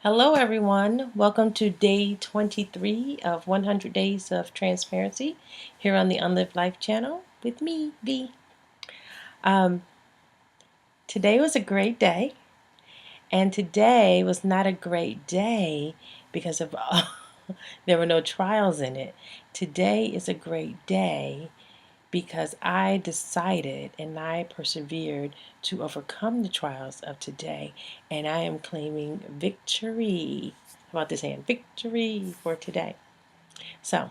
Hello, everyone. Welcome to day 23 of 100 Days of Transparency here on the UnLIVEd Life channel with me, V. Um, Today was a great day, and today was not a great day because of there were no trials in it. Today is a great day because I decided and I persevered to overcome the trials of today, and I am claiming victory. How about this hand? Victory for today. So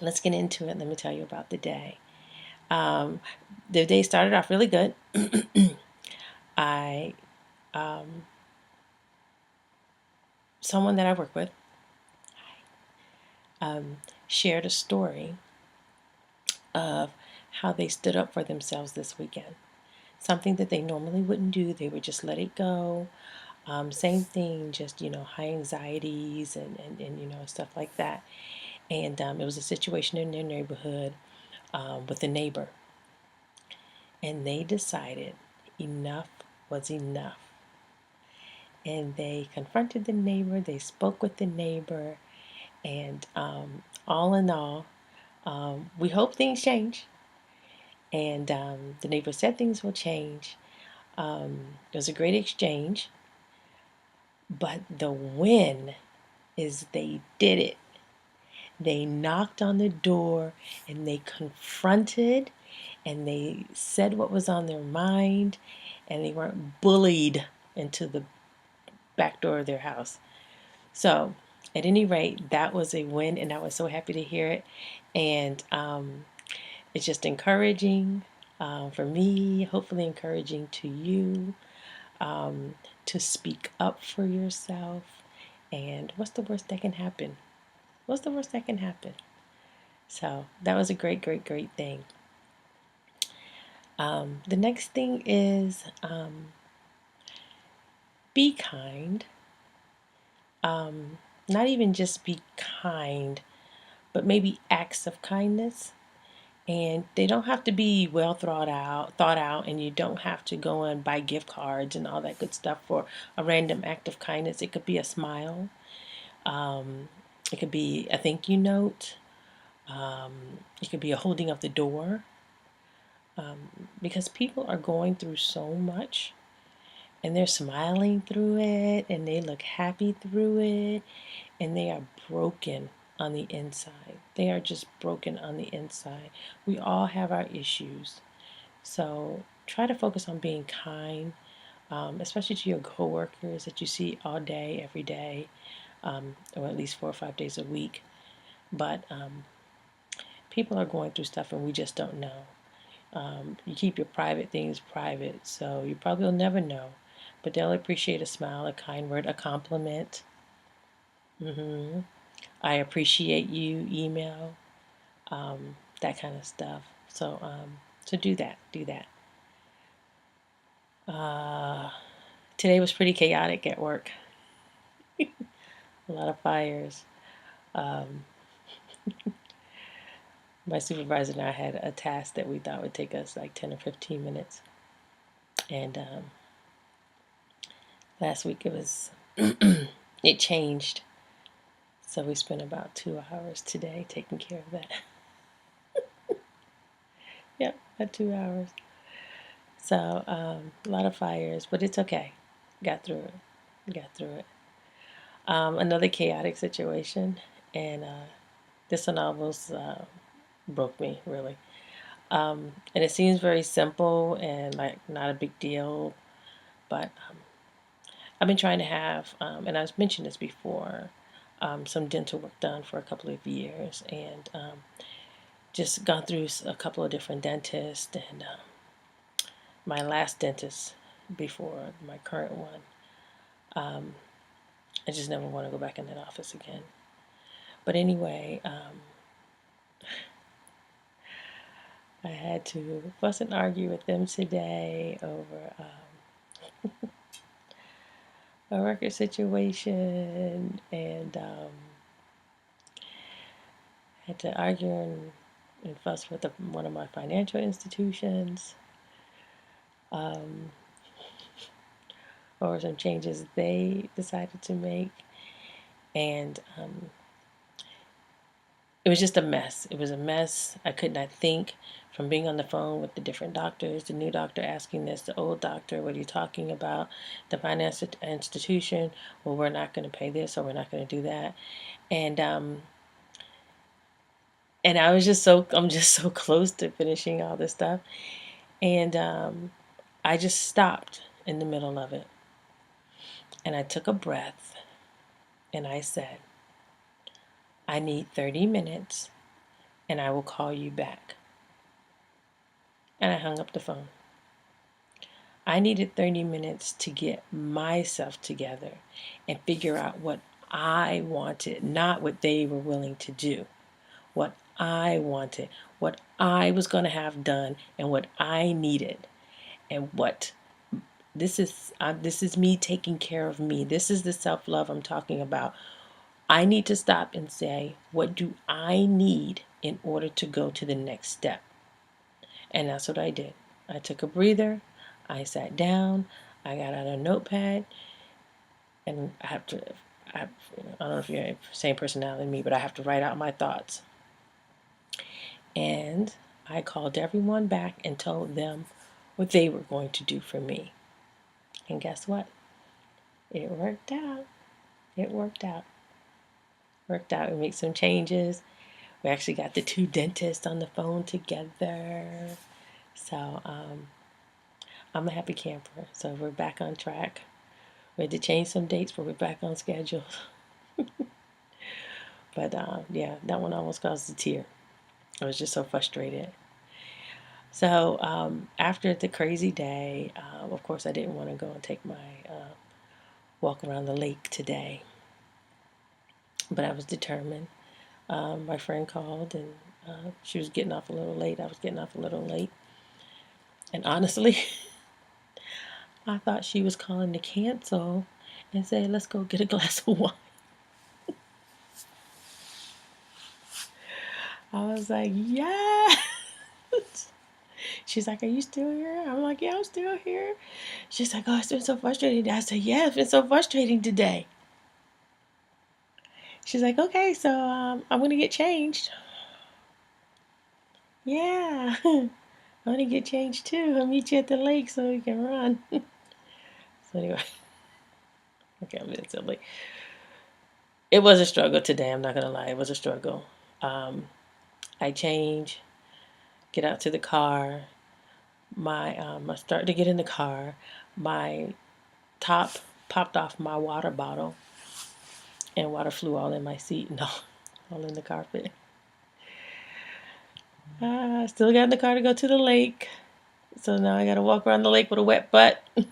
let's get into it. Let me tell you about the day. Um, the day started off really good. I Someone that I work with um, shared a story of how they stood up for themselves this weekend. Something that they normally wouldn't do. They would just let it go. Same thing, just, high anxieties and stuff like that. And it was a situation in their neighborhood with a neighbor. And they decided enough was enough. And they confronted the neighbor, they spoke with the neighbor, and all in all, we hope things change. And the neighbor said things will change. It was a great exchange, but the win is they did it. They knocked on the door and they confronted and they said what was on their mind, and they weren't bullied into the back door of their house. So, at any rate, that was a win, and I was so happy to hear it. And it's just encouraging for me, hopefully encouraging to you to speak up for yourself. And what's the worst that can happen? What's the worst that can happen? So that was a great, great, great thing. The next thing is be kind. Not even just be kind, but maybe acts of kindness. And they don't have to be well thought out, and you don't have to go and buy gift cards and all that good stuff for a random act of kindness. It could be a smile. It could be a thank you note. It could be a holding of the door. Because people are going through so much and they're smiling through it and they look happy through it and they are broken on the inside. They are just broken on the inside. We all have our issues. So try to focus on being kind, especially to your coworkers that you see all day, every day, or at least 4 or 5 days a week. But people are going through stuff and we just don't know. You keep your private things private, so you probably will never know. But they'll appreciate a smile, a kind word, a compliment. I appreciate you, email, that kind of stuff. So do that. Do that. Today was pretty chaotic at work. A lot of fires. My supervisor and I had a task that we thought would take us like 10 or 15 minutes. And last week it changed. So we spent about 2 hours today taking care of that. Yep, about 2 hours. So a lot of fires, but it's okay. Got through it. Got through it. Another chaotic situation, and this one almost broke me, really. And it seems very simple and like not a big deal, but I've been trying to have, and I've mentioned this before, some dental work done for a couple of years, and just gone through a couple of different dentists, and my last dentist before my current one, I just never want to go back in that office again. But anyway, I had to fuss and argue with them today over a record situation, and had to argue and fuss with one of my financial institutions. or some changes they decided to make. And it was just a mess. It was a mess. I could not think from being on the phone with the different doctors, the new doctor asking this, the old doctor, what are you talking about? The finance institution, well, we're not going to pay this or we're not going to do that. And I was just I'm just so close to finishing all this stuff. And I just stopped in the middle of it. And I took a breath and I said, I need 30 minutes and I will call you back. And I hung up the phone. I needed 30 minutes to get myself together and figure out what I wanted, not what they were willing to do. What I wanted, what I was going to have done, and what I needed. And what this is me taking care of me. This is the self-love I'm talking about. I need to stop and say, what do I need in order to go to the next step? And that's what I did. I took a breather. I sat down. I got out a notepad. And I don't know if you're the same personality as me, but I have to write out my thoughts. And I called everyone back and told them what they were going to do for me. And guess what? It worked out. It worked out. Worked out. We made some changes. We actually got the two dentists on the phone together. So I'm a happy camper. So we're back on track. We had to change some dates, but we're back on schedule. But yeah, that one almost caused a tear. I was just so frustrated. So after the crazy day, of course, I didn't want to go and take my walk around the lake today. But I was determined. My friend called and she was getting off a little late. I was getting off a little late. And honestly, I thought she was calling to cancel and say, let's go get a glass of wine. I was like, yeah. She's like, are you still here? I'm like, yeah, I'm still here. She's like, oh, it's been so frustrating. I said, yeah, it's been so frustrating today. She's like, okay, so I'm going to get changed. Yeah, I'm going to get changed too. I'll meet you at the lake so we can run. So anyway, okay, I'm being silly. It was a struggle today. I'm not going to lie. It was a struggle. I change, get out to the car. I start to get in the car. My top popped off my water bottle and water flew all in my seat and all in the carpet. I still got in the car to go to the lake. So now I got to walk around the lake with a wet butt. But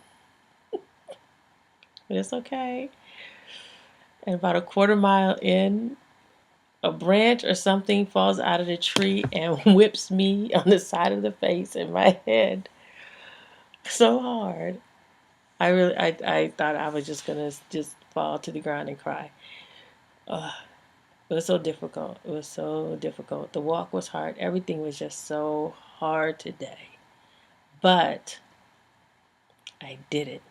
it's okay. And about a quarter mile in, a branch or something falls out of the tree and whips me on the side of the face and my head so hard. I thought I was just gonna just fall to the ground and cry. Ugh, it was so difficult. It was so difficult. The walk was hard. Everything was just so hard today. But I did it.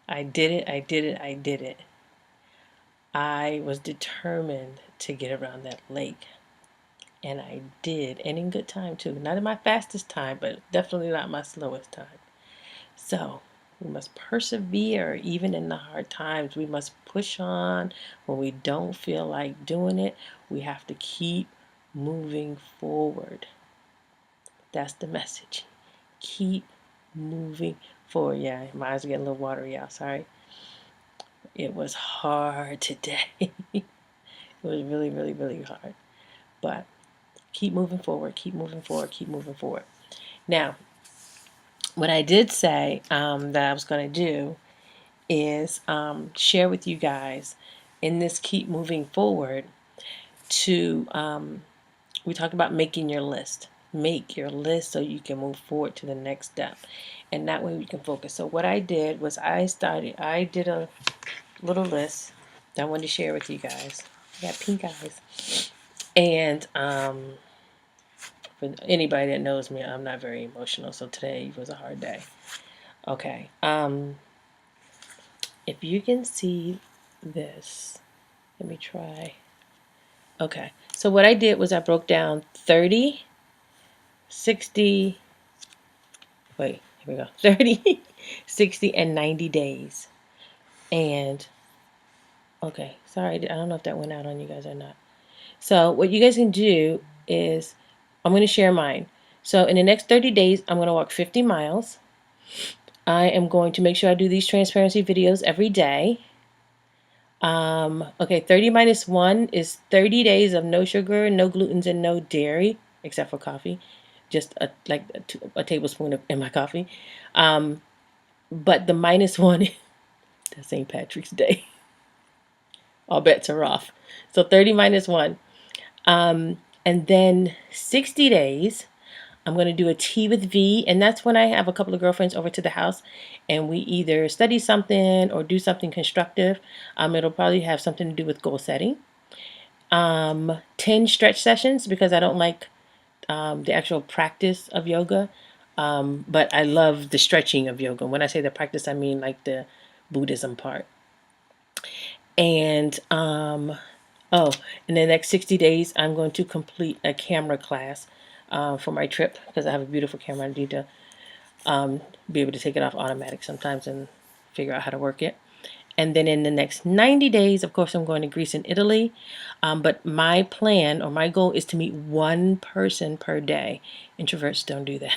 I did it. I did it. I did it. I was determined to get around that lake. And I did. And in good time too. Not in my fastest time, but definitely not my slowest time. So we must persevere even in the hard times. We must push on when we don't feel like doing it. We have to keep moving forward. That's the message. Keep moving forward. Yeah, my eyes are getting a little watery out. Sorry. It was hard today. It was really, really, really hard. But keep moving forward. Keep moving forward. Keep moving forward. Now, what I did say that I was going to do is share with you guys in this keep moving forward to we talked about making your list. Make your list so you can move forward to the next step, and that way we can focus. So what I did was I did a little list that I wanted to share with you guys. I got pink eyes. And for anybody that knows me, I'm not very emotional, so today was a hard day. Okay. if you can see this, let me try. Okay, so what I did was I broke down 30, 60, wait, here we go, 30, 60, and 90 days. And, okay, sorry, I don't know if that went out on you guys or not. So what you guys can do is, I'm going to share mine. So in the next 30 days, I'm going to walk 50 miles. I am going to make sure I do these transparency videos every day. Okay, 30 minus 1 is 30 days of no sugar, no glutens, and no dairy, except for coffee. Just a tablespoon in my coffee. But the minus 1, that's St. Patrick's Day. All bets are off. So 30 minus 1. And then 60 days, I'm going to do a tea with V, and that's when I have a couple of girlfriends over to the house, and we either study something or do something constructive. It'll probably have something to do with goal setting. 10 stretch sessions, because I don't like the actual practice of yoga, but I love the stretching of yoga. When I say the practice, I mean like the Buddhism part. And oh, in the next 60 days, I'm going to complete a camera class for my trip, because I have a beautiful camera. I need to be able to take it off automatic sometimes and figure out how to work it. And then in the next 90 days, of course, I'm going to Greece and Italy. But my plan or my goal is to meet one person per day. Introverts don't do that.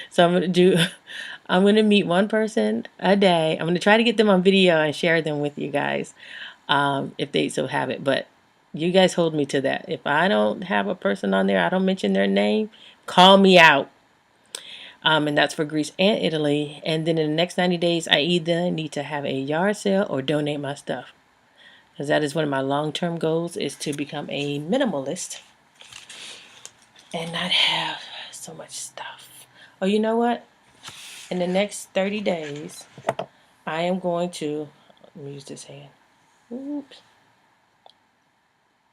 So I'm going to meet one person a day. I'm going to try to get them on video and share them with you guys, if they so have it. But you guys hold me to that. If I don't have a person on there, I don't mention their name, call me out. And that's for Greece and Italy. And then in the next 90 days, I either need to have a yard sale or donate my stuff. Because that is one of my long-term goals, is to become a minimalist and not have so much stuff. Oh, you know what? In the next 30 days, I am going to, let me use this hand. Oops.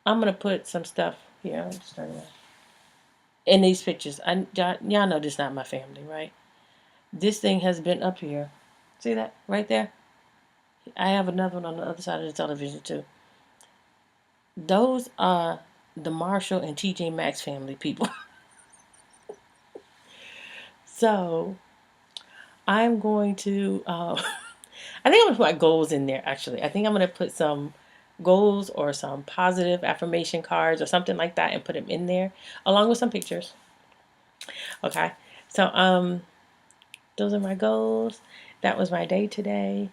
I'm going to put some stuff here. I'm just turning around. In these pictures. Y'all know this is not my family, right? This thing has been up here. See that? Right there? I have another one on the other side of the television, too. Those are the Marshall and TJ Maxx family people. So, I'm going to, I think I'm going to put my goals in there, actually. I think I'm going to put some goals or some positive affirmation cards or something like that and put them in there, along with some pictures. Okay. So, those are my goals. That was my day today.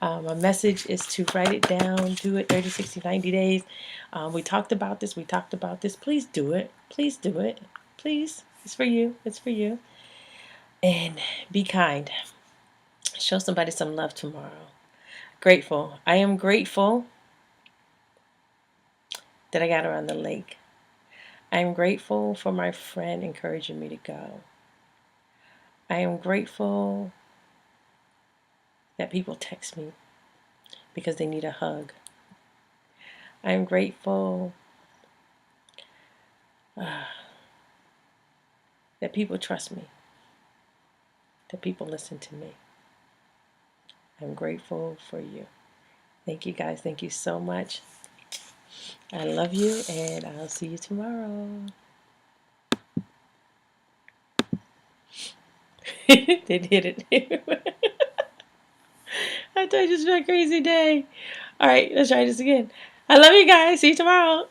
My message is to write it down, do it 30, 60, 90 days. We talked about this. Please do it. Please do it. Please. It's for you. It's for you. And be kind. Show somebody some love tomorrow. Grateful. I am grateful that I got around the lake. I am grateful for my friend encouraging me to go. I am grateful that people text me because they need a hug. I am grateful that people trust me, that people listen to me. I'm grateful for you. Thank you guys. Thank you so much. I love you, and I'll see you tomorrow. They did it. I told you it's been a crazy day. All right, let's try this again. I love you guys. See you tomorrow.